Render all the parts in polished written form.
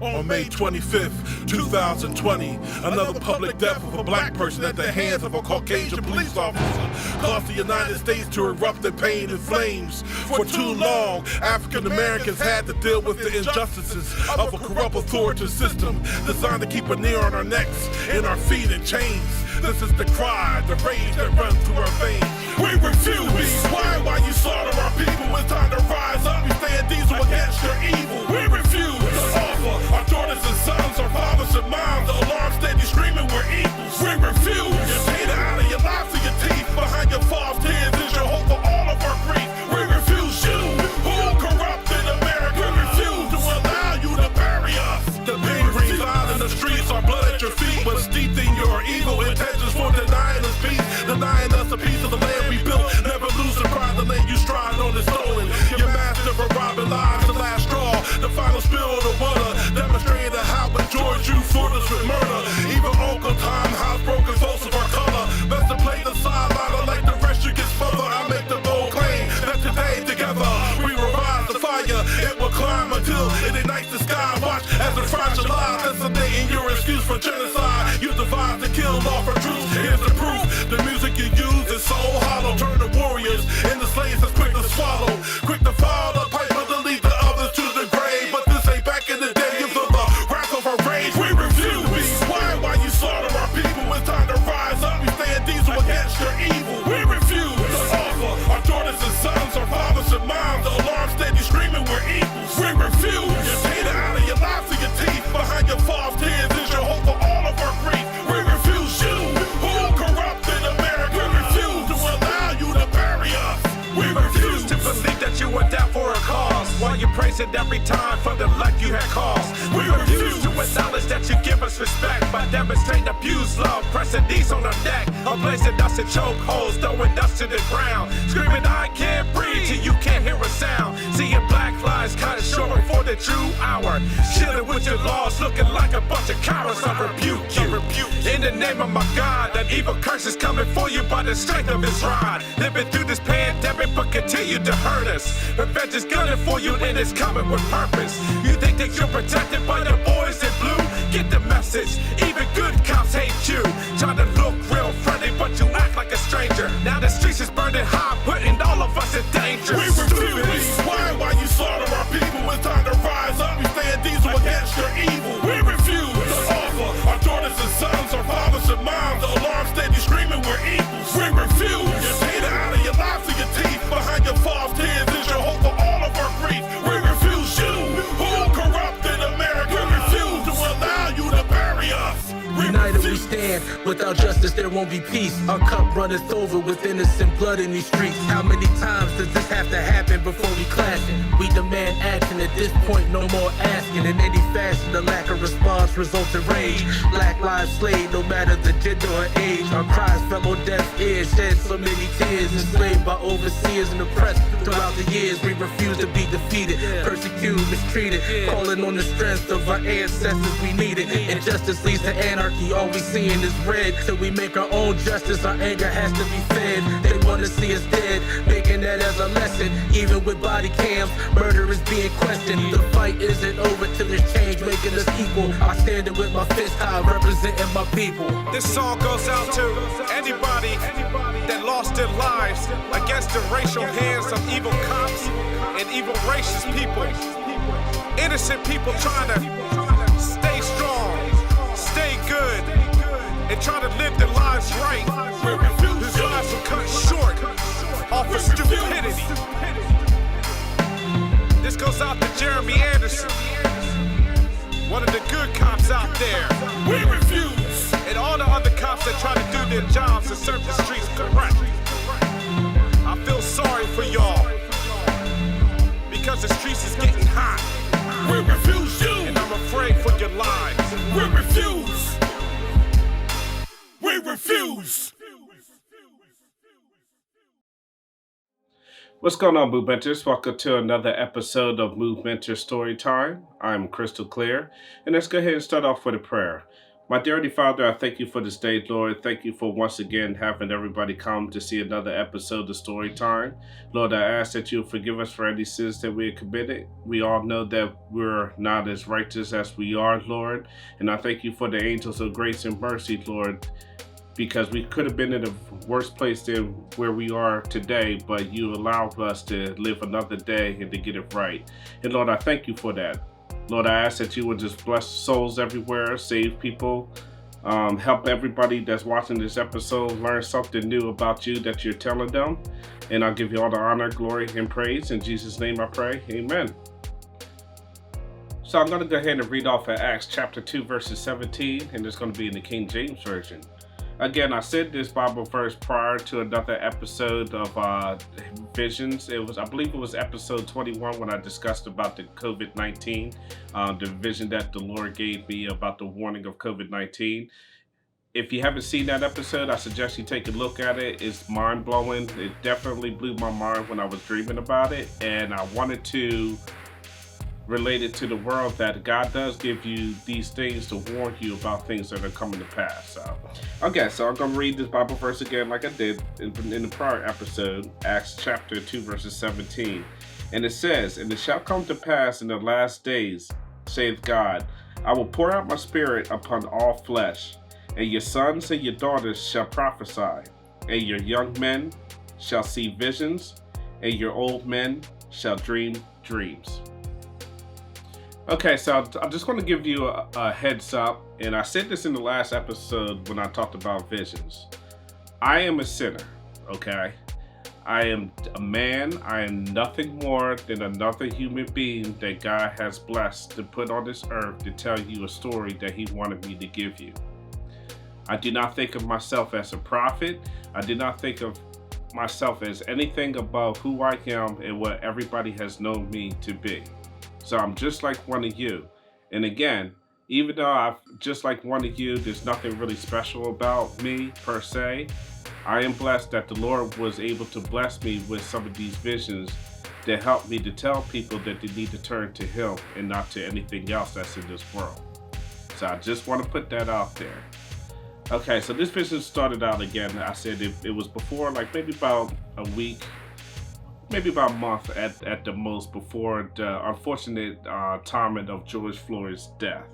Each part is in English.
On May 25th, 2020, another public death of a black person at the hands of a Caucasian police officer caused the United States to erupt in pain and flames. For too long, African Americans had to deal with the injustices of a corrupt authoritative system designed to keep a knee on our necks and our feet in chains. This is the cry, the rage that runs through our veins. We refuse to be quiet while you slaughter our people. It's time to rise up and stand diesel against your evil. We refuse to offer our daughters and sons, our fathers and moms, the alarm steady screaming we're equals. We refuse. Your data out of your lives to your teeth. Behind your false tears is your hope for all of our grief. We refuse you, who corrupted America. We refuse to allow you to bury us. The pain brings out in the streets, our blood at your feet was steeped in your evil intentions for denying us peace, denying us a piece of the land we built. Never lose the pride, the land you stride on is stolen. Your master for robbing lives, the last straw, the final spill of the water, demonstrating how enjoyed you fought us with murder. Even Uncle Tom House broken folks of our color. Best to play the sideline, like the rest you get further. I make the bold claim that today together we will rise the fire. It will climb until it ignites the sky. Watch as it fragilize, designating your excuse for genocide. You divide to kill off our troops. Here's the proof: the music you use is so hollow. Turn the warriors into slaves that's quick to swallow, quick to follow the piper to lead the others to the grave. But this ain't back in the day. You feel the wrath of our rage. We refuse. Be quiet while you slaughter our people. It's time to rise up. We stand diesel against your evil. We refuse to offer our daughters and sons, our fathers and moms, the alarm steady screaming we're equals. We refuse. Your data out of your lives to your teeth. Behind your false tears is your hope for all of our grief. We refuse you, who corrupted America. We refuse to allow you to bury us. We refuse to believe that you were down for a cause, while you praise it every time for the life you had caused. We refuse to acknowledge that you give us respect by demonstrating abuse, love, pressing knees on our neck, or placing us in chokeholds, throwing us to the ground, screaming I can't breathe till you can't hear a sound. Seeing black lives cut short before the true hour, chilling with your laws, looking like a bunch of cowards. I rebuke you. In the name of my God, that evil curse is coming for you by the strength of his rod. Living through this pandemic, but continue to hurt us. Revenge is gunning for you, and it's coming with purpose. You think that you're protected by the boys in blue? Get the message. Even good cops hate you. Trying to look real friendly, but you act like a stranger. Now the streets is burning hot, putting all of us in danger. We refuse. Why you slaughter our people? It's time to rise up. We stand diesel against your evil. We refuse to offer our daughters and sons, our fathers and moms, the alarm steady screaming we're equals. We refuse. Your data out of your lives to your teeth. Behind your false tears is your hope for all of our grief. We refuse you, who corrupted America. We refuse to allow you to bury us. United we stand, without justice there won't be peace. Our cup runneth over with innocent blood in these streets. How many times does this have to happen before we clash it? We demand action at this point, no more asking. In any fashion, the lack of response results in rage. Black lives slayed, no matter the gender or age. Our cries fell on deaf ears, shed so many tears. Enslaved by overseers and oppressed throughout the years. We refuse to be defeated, persecuted, mistreated. Calling on the strength of our ancestors, we need it. Injustice leads to anarchy, all we seeing is red. Till we make our own justice, our anger has to be fed. They wanna see us dead, making that as a lesson. Even with body cams, murder is being questioned. The fight isn't over till there's change, making us equal. I stand it with my fist high, representing my people. This song goes out to anybody that lost their lives against the racial hands of evil cops and evil racist people. Innocent people trying to stay strong, stay good, and try to live their lives right. Whose lives were cut short off of stupidity. This goes out to Jeremy Anderson, one of the good cops out there. We refuse. And all the other cops that try to do their jobs and serve the streets correct. I feel sorry for y'all, because the streets is getting hot. We refuse you. And I'm afraid for your lives. We refuse. We refuse. What's going on, Movementers? Welcome to another episode of Muvmint Storytime. I'm Christal Clear, and let's go ahead and start off with a prayer. My dearly Father, I thank you for this day, Lord. Thank you for once again having everybody come to see another episode of Storytime. Lord, I ask that you forgive us for any sins that we have committed. We all know that we're not as righteous as we are, Lord. And I thank you for the angels of grace and mercy, Lord, because we could have been in a worse place than where we are today, but you allowed us to live another day and to get it right. And Lord, I thank you for that. Lord, I ask that you would just bless souls everywhere, save people, help everybody that's watching this episode learn something new about you that you're telling them. And I'll give you all the honor, glory, and praise. In Jesus' name I pray, amen. So I'm going to go ahead and read off of Acts chapter 2, verses 17, and it's going to be in the King James Version. Again, I said this Bible verse prior to another episode of Visions. I believe it was episode 21 when I discussed about the COVID-19, the vision that the Lord gave me about the warning of COVID-19. If you haven't seen that episode, I suggest you take a look at it. It's mind-blowing. It definitely blew my mind when I was dreaming about it, and I wanted to related to the world that God does give you these things to warn you about things that are coming to pass. So I'm going to read this Bible verse again like I did in the prior episode, Acts chapter 2, verses 17. And it says, "And it shall come to pass in the last days, saith God, I will pour out my spirit upon all flesh, and your sons and your daughters shall prophesy, and your young men shall see visions, and your old men shall dream dreams." Okay, so I'm just going to give you a heads up, and I said this in the last episode when I talked about visions. I am a sinner, okay? I am a man. I am nothing more than another human being that God has blessed to put on this earth to tell you a story that He wanted me to give you. I do not think of myself as a prophet. I do not think of myself as anything above who I am and what everybody has known me to be. So I'm just like one of you. And again, even though I'm just like one of you, there's nothing really special about me per se. I am blessed that the Lord was able to bless me with some of these visions that help me to tell people that they need to turn to Him and not to anything else that's in this world. So I just want to put that out there. Okay, so this vision started out again. I said it was before, like maybe about a week, maybe about a month at the most, before the unfortunate timing of George Floyd's death.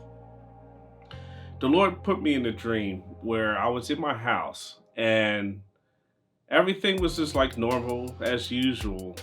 The Lord put me in a dream where I was in my house and everything was just like normal as usual.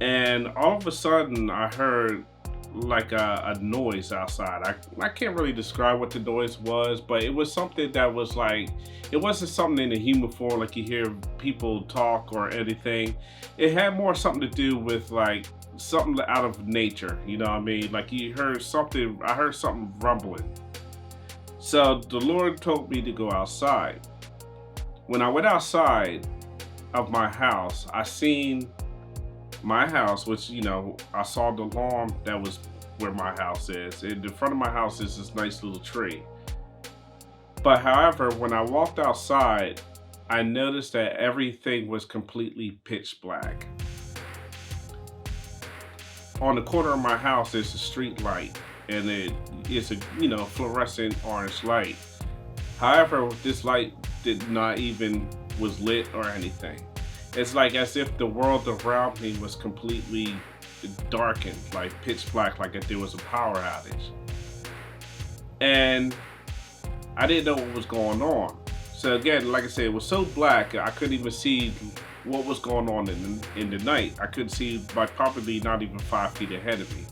And all of a sudden I heard like a noise outside. I can't really describe what the noise was, but it was something that was like, it wasn't something in a human form like you hear people talk or anything. It had more something to do with like something out of nature, you know what I mean? Like you heard something, I heard something rumbling. So the Lord told me to go outside. When I went outside of my house, I seen my house, which, you know, I saw the lawn that was where my house is. In the front of my house is this nice little tree. But however, when I walked outside, I noticed that everything was completely pitch black. On the corner of my house is a street light, and it's a, you know, fluorescent orange light. However, this light did not even was lit or anything. It's like as if the world around me was completely darkened, like pitch black, like if there was a power outage. And I didn't know what was going on. So again, like I said, it was so black, I couldn't even see what was going on in the night. I couldn't see, like, probably not even 5 feet ahead of me.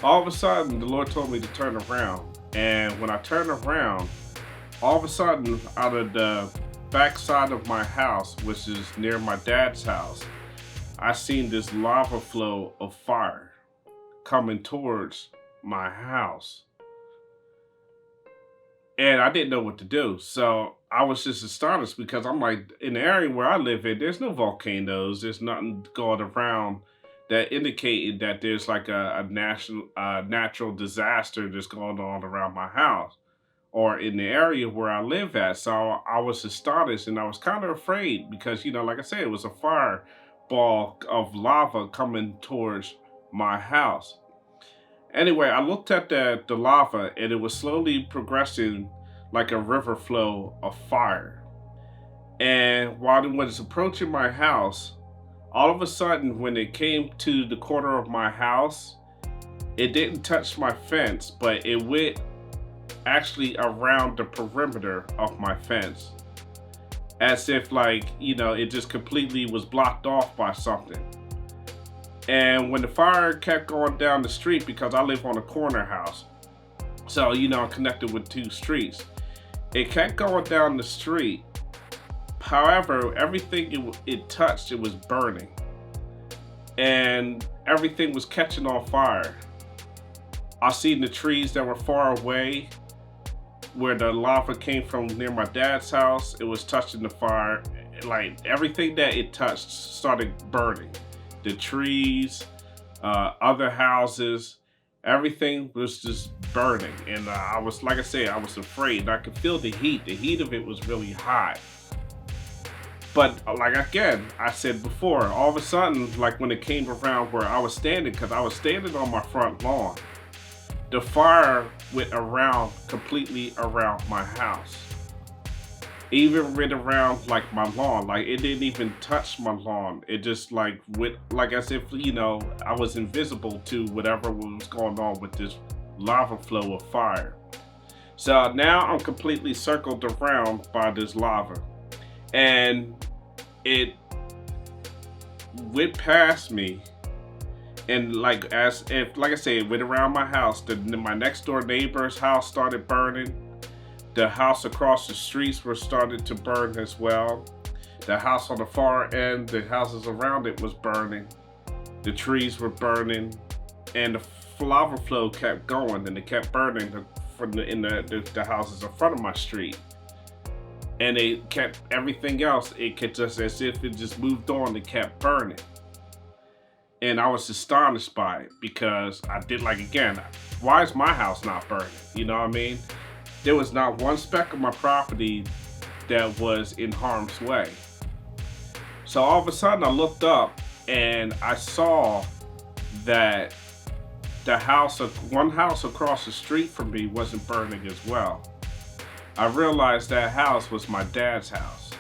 All of a sudden, the Lord told me to turn around. And when I turned around, all of a sudden, out of the back side of my house, which is near my dad's house, I seen this lava flow of fire coming towards my house. And I didn't know what to do. So I was just astonished because I'm like, in the area where I live in, there's no volcanoes. There's nothing going around that indicated that there's like a natural disaster that's going on around my house or in the area where I live at. So I was astonished and I was kind of afraid because, you know, like I said, it was a fireball of lava coming towards my house. Anyway, I looked at the lava, and it was slowly progressing like a river flow of fire. And while it was approaching my house, all of a sudden, when it came to the corner of my house, it didn't touch my fence, but it went actually around the perimeter of my fence. As if like, it just completely was blocked off by something. And when the fire kept going down the street, because I live on a corner house, so, I'm connected with 2 streets, it kept going down the street. However, everything it touched, it was burning. And everything was catching on fire. I seen the trees that were far away, where the lava came from near my dad's house. It was touching the fire. Like, everything that it touched started burning. The trees, other houses, everything was just burning. And I was, like I said, I was afraid. I could feel the heat. The heat of it was really hot. But like, again, I said before, all of a sudden, like when it came around where I was standing, because I was standing on my front lawn, the fire went around, completely around my house. Even went around like my lawn, like it didn't even touch my lawn. It just like went, like as if, I was invisible to whatever was going on with this lava flow of fire. So now I'm completely circled around by this lava. And it went past me, and like I say, it went around my house. My next door neighbor's house started burning. The house across the streets were started to burn as well. The house on the far end, the houses around it was burning. The trees were burning, and the lava flow kept going, and it kept burning in the houses in front of my street. And it kept everything else, it kept just as if it just moved on, it kept burning. And I was astonished by it, because I did, like, again, why is my house not burning? You know what I mean? There was not one speck of my property that was in harm's way. So all of a sudden I looked up and I saw that one house across the street from me wasn't burning as well. I realized that house was my dad's house.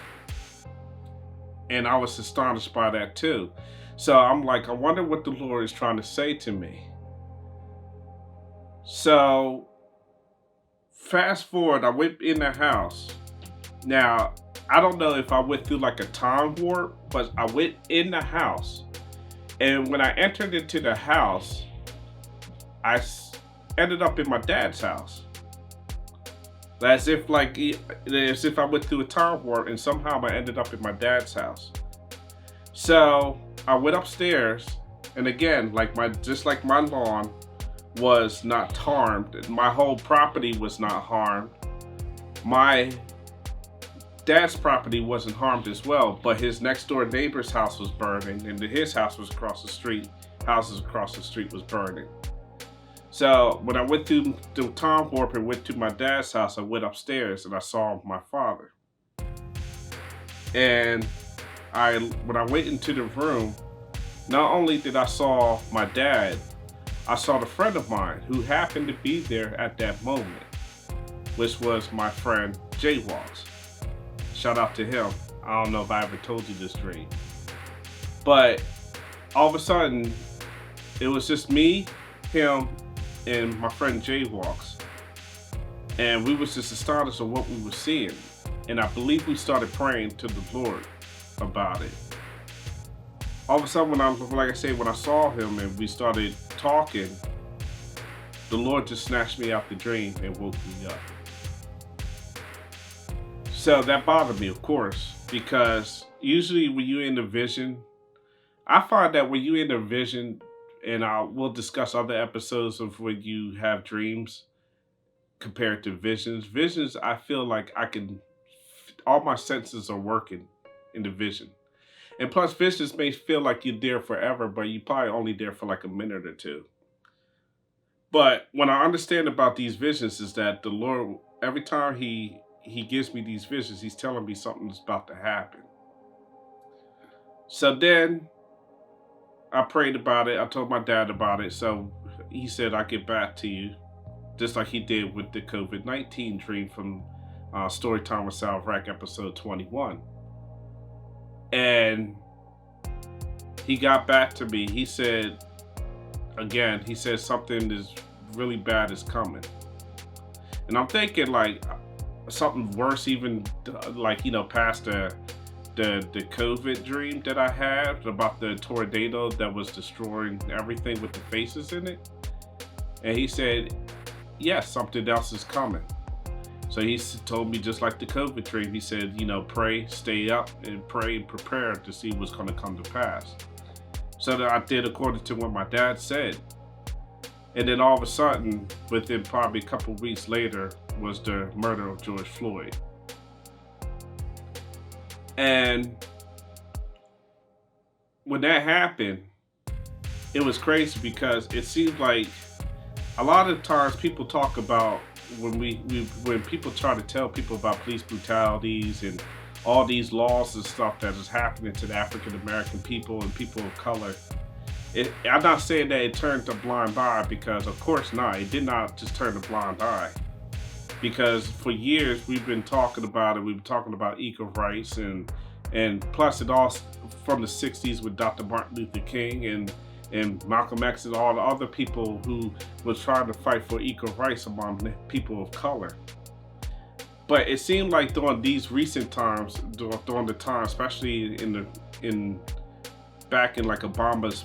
And I was astonished by that too. So I'm like, I wonder what the Lord is trying to say to me. So fast forward, I went in the house. Now, I don't know if I went through like a time warp, but I went in the house. And when I entered into the house, I ended up in my dad's house. As if I went through a time warp and somehow I ended up in my dad's house. So I went upstairs, and again, just like my lawn was not harmed, my whole property was not harmed. My dad's property wasn't harmed as well, but his next door neighbor's house was burning, and his house was across the street. Houses across the street was burning. So when I went through the time warp and went to my dad's house, I went upstairs and I saw my father. And when I went into the room, not only did I saw my dad, I saw the friend of mine who happened to be there at that moment, which was my friend Jaywalks. Shout out to him. I don't know if I ever told you this dream. But all of a sudden, it was just me, him, and my friend Jaywalks. And we was just astonished at what we were seeing. And I believe we started praying to the Lord about it. All of a sudden, when I saw him and we started talking, the Lord just snatched me out the dream and woke me up. So that bothered me, of course, because usually when you're in a vision, I find that when you're in a vision, and we'll discuss other episodes of when you have dreams compared to visions. Visions, I feel like all my senses are working in the vision. And plus, visions may feel like you're there forever, but you're probably only there for like a minute or two. But what I understand about these visions is that the Lord, every time He gives me these visions, He's telling me something's about to happen. So then I prayed about it. I told my dad about it. So, he said, I'll get back to you, just like he did with the COVID-19 dream from Storytime with Salvwreck episode 21. And he got back to me. He said, again, he said something is really bad is coming. And I'm thinking like something worse, even like, past the COVID dream that I had about the tornado that was destroying everything with the faces in it. And he said, yes, something else is coming. So he told me, just like the COVID dream, he said, pray, stay up and pray and prepare to see what's going to come to pass. So that I did according to what my dad said. And then all of a sudden, within probably a couple weeks later, was the murder of George Floyd. And when that happened, it was crazy because it seems like a lot of times people talk about when people try to tell people about police brutalities and all these laws and stuff that is happening to the African American people and people of color. I'm not saying that it turned a blind eye, because of course not. It did not just turn a blind eye. Because for years we've been talking about it. We've been talking about equal rights and plus it all from the 60s with Dr. Martin Luther King and Malcolm X and all the other people who was trying to fight for equal rights among people of color. But it seemed like during these recent times, during the time, especially back in like Obama's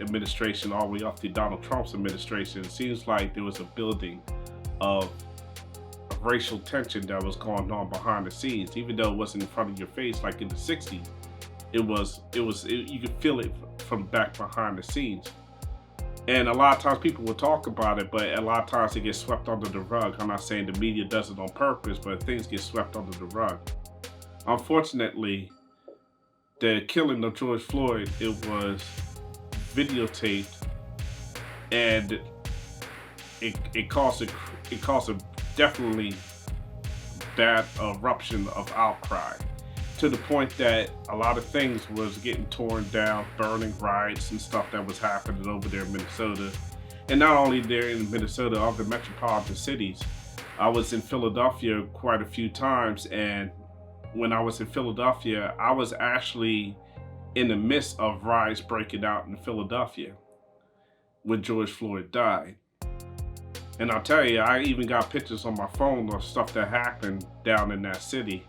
administration all the way up to Donald Trump's administration, it seems like there was a building of racial tension that was going on behind the scenes, even though it wasn't in front of your face like in the 60s. You could feel it from back behind the scenes. And a lot of times people will talk about it, but a lot of times it gets swept under the rug. I'm not saying the media does it on purpose, but things get swept under the rug. Unfortunately, the killing of George Floyd, it was videotaped, and it caused a definitely bad eruption of outcry, to the point that a lot of things was getting torn down, burning, riots and stuff that was happening over there in Minnesota. And not only there in Minnesota, other metropolitan cities. I was in Philadelphia quite a few times, and when I was in Philadelphia, I was actually in the midst of riots breaking out in Philadelphia when George Floyd died. And I'll tell you, I even got pictures on my phone of stuff that happened down in that city,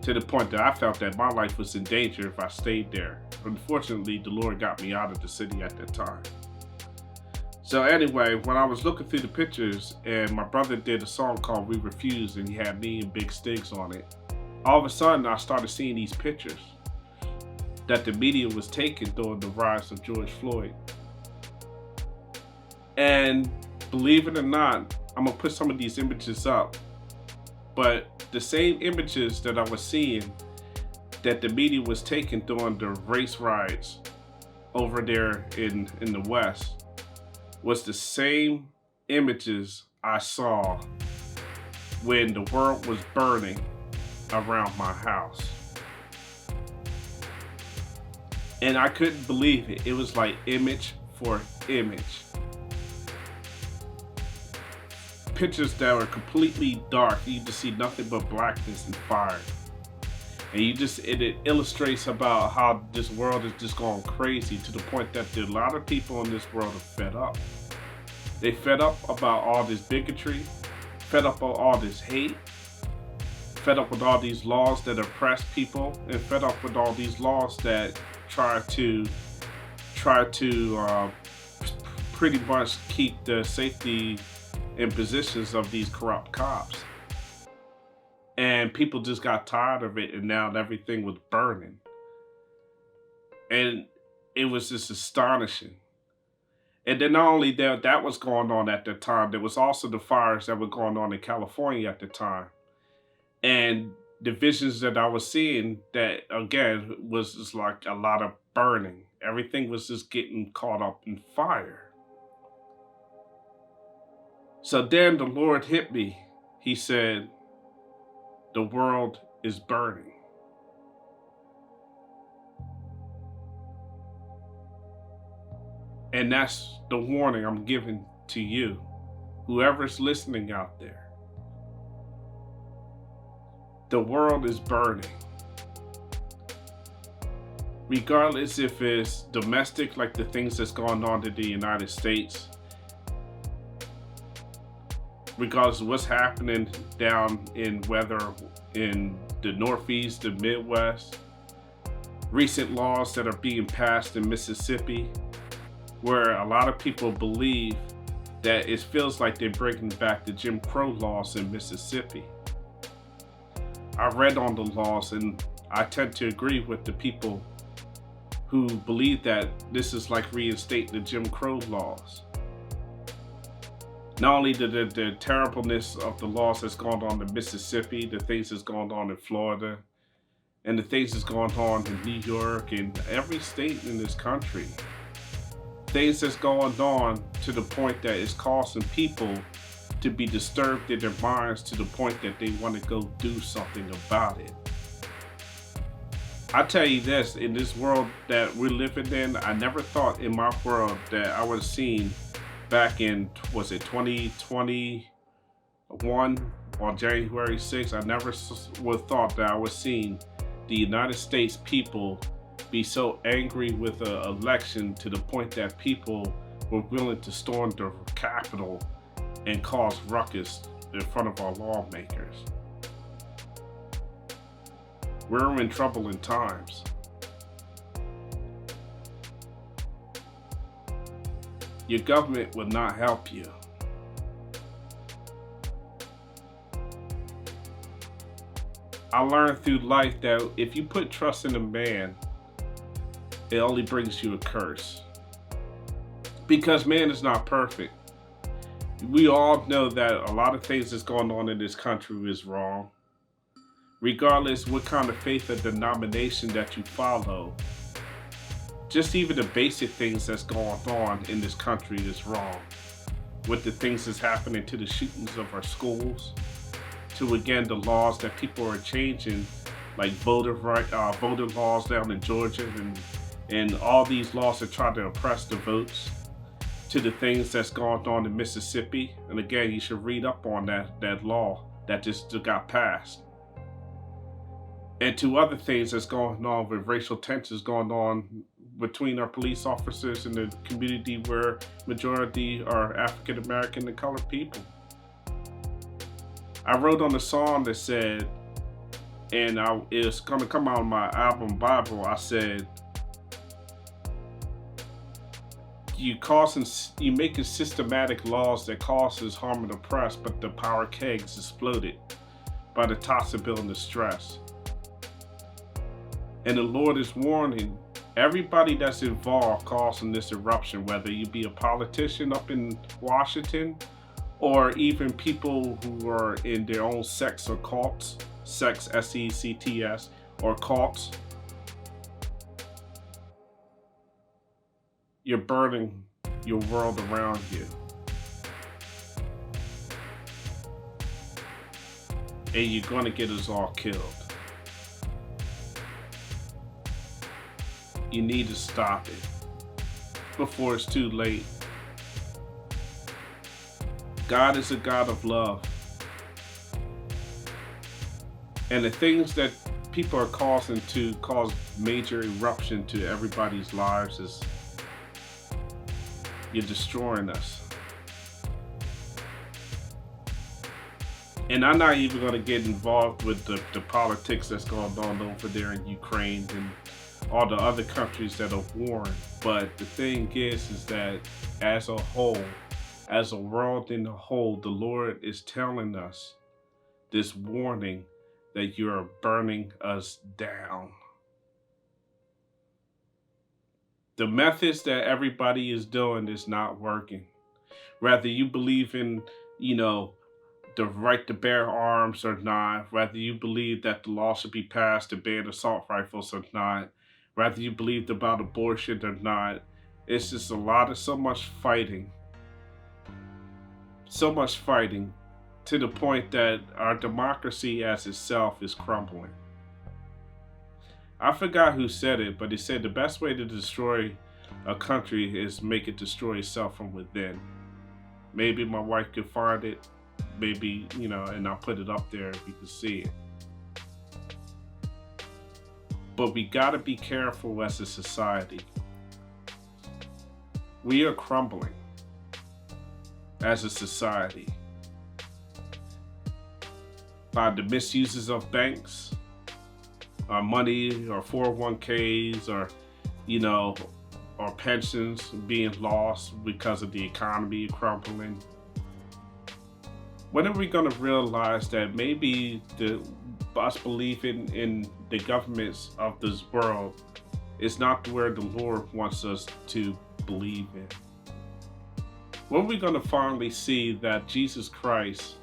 to the point that I felt that my life was in danger if I stayed there. Unfortunately, the Lord got me out of the city at that time. So anyway, when I was looking through the pictures, and my brother did a song called We Refuse, and he had me and Big Sticks on it, all of a sudden I started seeing these pictures that the media was taking during the rise of George Floyd. And believe it or not, I'm gonna put some of these images up, but the same images that I was seeing that the media was taking during the race riots over there in the West was the same images I saw when the world was burning around my house. And I couldn't believe it. It was like image for image. Pictures that were completely dark. You just see nothing but blackness and fire. And it illustrates about how this world is just going crazy, to the point that a lot of people in this world are fed up. They fed up about all this bigotry, fed up with all this hate, fed up with all these laws that oppress people, and fed up with all these laws that try to pretty much keep the safety and positions of these corrupt cops. And people just got tired of it, and now everything was burning. And it was just astonishing. And then not only that was going on at the time, there was also the fires that were going on in California at the time. And the visions that I was seeing, that again was just like a lot of burning. Everything was just getting caught up in fire. So then the Lord hit me. He said, the world is burning. And that's the warning I'm giving to you, whoever's listening out there. The world is burning. Regardless if it's domestic, like the things that's going on in the United States, regardless of what's happening down in weather in the Northeast, the Midwest, recent laws that are being passed in Mississippi, where a lot of people believe that it feels like they're bringing back the Jim Crow laws in Mississippi. I read on the laws and I tend to agree with the people who believe that this is like reinstating the Jim Crow laws. Not only the terribleness of the laws that's going on in Mississippi, the things that's going on in Florida, and the things that's going on in New York and every state in this country. Things that's going on to the point that it's causing people to be disturbed in their minds to the point that they want to go do something about it. I tell you this, in this world that we're living in, I never thought in my world that I would have seen back in, was it 2021 on January 6th, I never would have thought that I was seeing the United States people be so angry with an election to the point that people were willing to storm the Capitol and cause ruckus in front of our lawmakers. We're in troubling times. Your government will not help you. I learned through life that if you put trust in a man, it only brings you a curse. Because man is not perfect. We all know that a lot of things that's going on in this country is wrong. Regardless what kind of faith or denomination that you follow, just even the basic things that's going on in this country is wrong. With the things that's happening to the shootings of our schools, to again the laws that people are changing, like voter laws down in Georgia, and all these laws that try to oppress the votes, to the things that's going on in Mississippi. And again, you should read up on that law that just got passed. And to other things that's going on with racial tensions going on between our police officers and the community where majority are African American and colored people. I wrote on a song that said, and it's going to come out of my album Bible, I said, you making systematic laws that causes harm and oppress, but the power kegs exploded by the toxic and the stress. And the Lord is warning everybody that's involved causing this eruption, whether you be a politician up in Washington or even people who are in their own sects or cults, sects, S-E-C-T-S, or cults. You're burning your world around you. And you're going to get us all killed. You need to stop it before it's too late. God is a God of love. And the things that people are causing to cause major eruption to everybody's lives is you're destroying us. And I'm not even going to get involved with the politics that's going on over there in Ukraine and all the other countries that are warring. But the thing is that as a whole, as a world in the whole, the Lord is telling us this warning that you are burning us down. The methods that everybody is doing is not working. Whether you believe in, the right to bear arms or not, whether you believe that the law should be passed to ban assault rifles or not, whether you believed about abortion or not, it's just so much fighting to the point that our democracy as itself is crumbling. I forgot who said it, but he said the best way to destroy a country is make it destroy itself from within. Maybe my wife could find it. Maybe, and I'll put it up there if you can see it. But we gotta be careful as a society. We are crumbling as a society by the misuses of banks, our money, our 401ks, or pensions being lost because of the economy crumbling. When are we going to realize that maybe us believing in the governments of this world is not where the Lord wants us to believe in? When are we going to finally see that Jesus Christ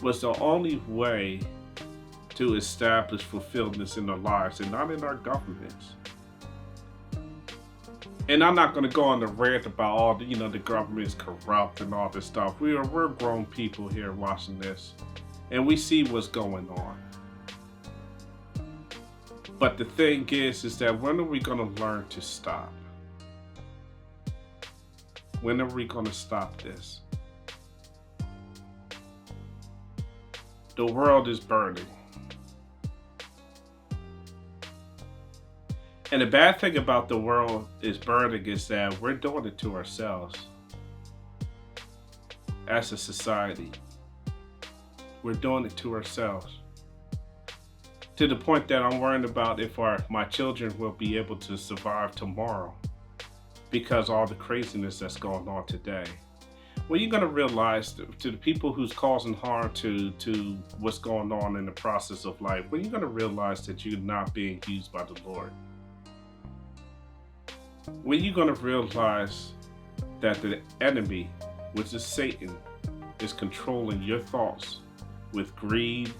was the only way to establish fulfillment in our lives and not in our governments? And I'm not going to go on the rant about all the government's corrupt and all this stuff. We're grown people here watching this, and we see what's going on. But the thing is that when are we going to learn to stop? When are we going to stop this? The world is burning. And the bad thing about the world is burning is that we're doing it to ourselves. As a society, we're doing it to ourselves. To the point that I'm worried about if my children will be able to survive tomorrow because all the craziness that's going on today. Well, you're going to realize to the people who's causing harm to what's going on in the process of life, well, you're going to realize that you're not being used by the Lord. When you're going to realize that the enemy, which is Satan, is controlling your thoughts with greed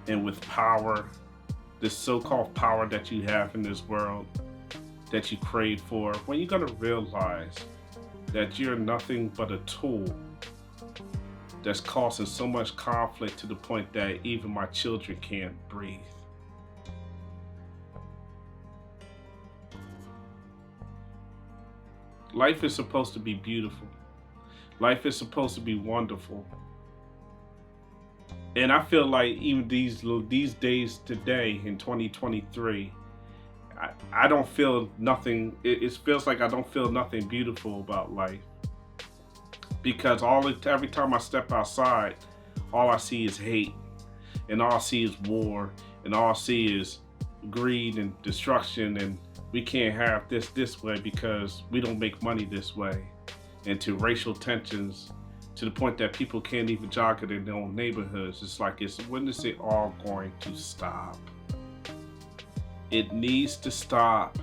and with power, this so-called power that you have in this world that you crave for, when you're going to realize that you're nothing but a tool that's causing so much conflict to the point that even my children can't breathe. Life is supposed to be beautiful. Life is supposed to be wonderful. And I feel like even these days today in 2023, I don't feel nothing. It feels like I don't feel nothing beautiful about life. Because every time I step outside, all I see is hate. And all I see is war. And all I see is greed and destruction, and we can't have this way because we don't make money this way, and to racial tensions to the point that people can't even jog in their own neighborhoods. It's like, when is it all going to stop? It needs to stop,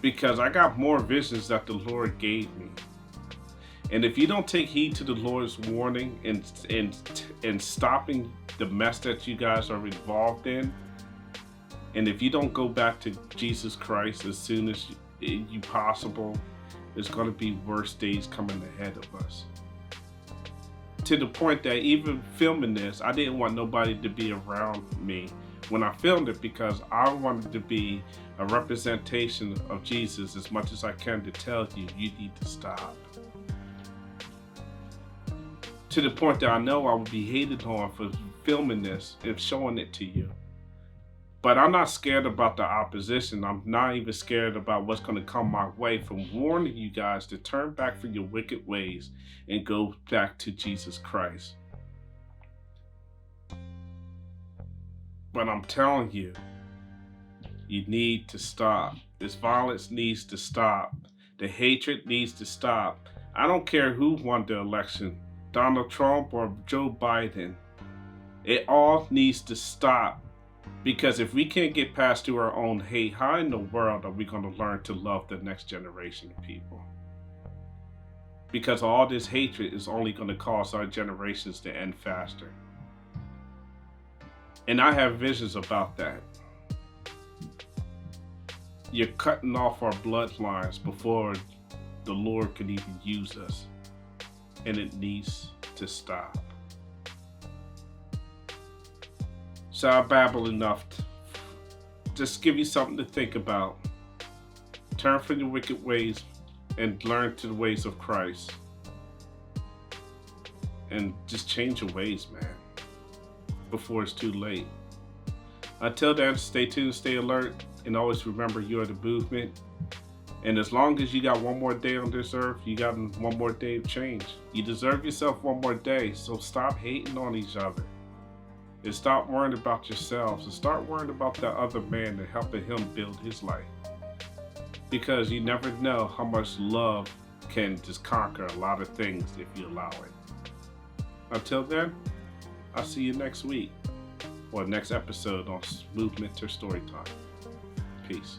because I got more visions that the Lord gave me. And if you don't take heed to the Lord's warning and stopping the mess that you guys are involved in, and if you don't go back to Jesus Christ as soon as you possible, there's going to be worse days coming ahead of us. To the point that even filming this, I didn't want nobody to be around me when I filmed it, because I wanted to be a representation of Jesus as much as I can to tell you need to stop. To the point that I know I would be hated on for filming this and showing it to you. But I'm not scared about the opposition. I'm not even scared about what's going to come my way from warning you guys to turn back from your wicked ways and go back to Jesus Christ. But I'm telling you, you need to stop. This violence needs to stop. The hatred needs to stop. I don't care who won the election, Donald Trump or Joe Biden. It all needs to stop. Because if we can't get past to our own hate, how in the world are we going to learn to love the next generation of people? Because all this hatred is only going to cause our generations to end faster. And I have visions about that. You're cutting off our bloodlines before the Lord can even use us. And it needs to stop. So I babble enough. Just give you something to think about. Turn from your wicked ways and learn to the ways of Christ. and just change your ways, man, before it's too late. Until then, stay tuned, stay alert, and always remember you are the movement. And as long as you got one more day on this earth, you got one more day of change. You deserve yourself one more day, so stop hating on each other. And stop worrying about yourselves, and start worrying about that other man and helping him build his life. Because you never know how much love can just conquer a lot of things if you allow it. Until then, I'll see you next week or next episode on Muvmint Storytime. Peace.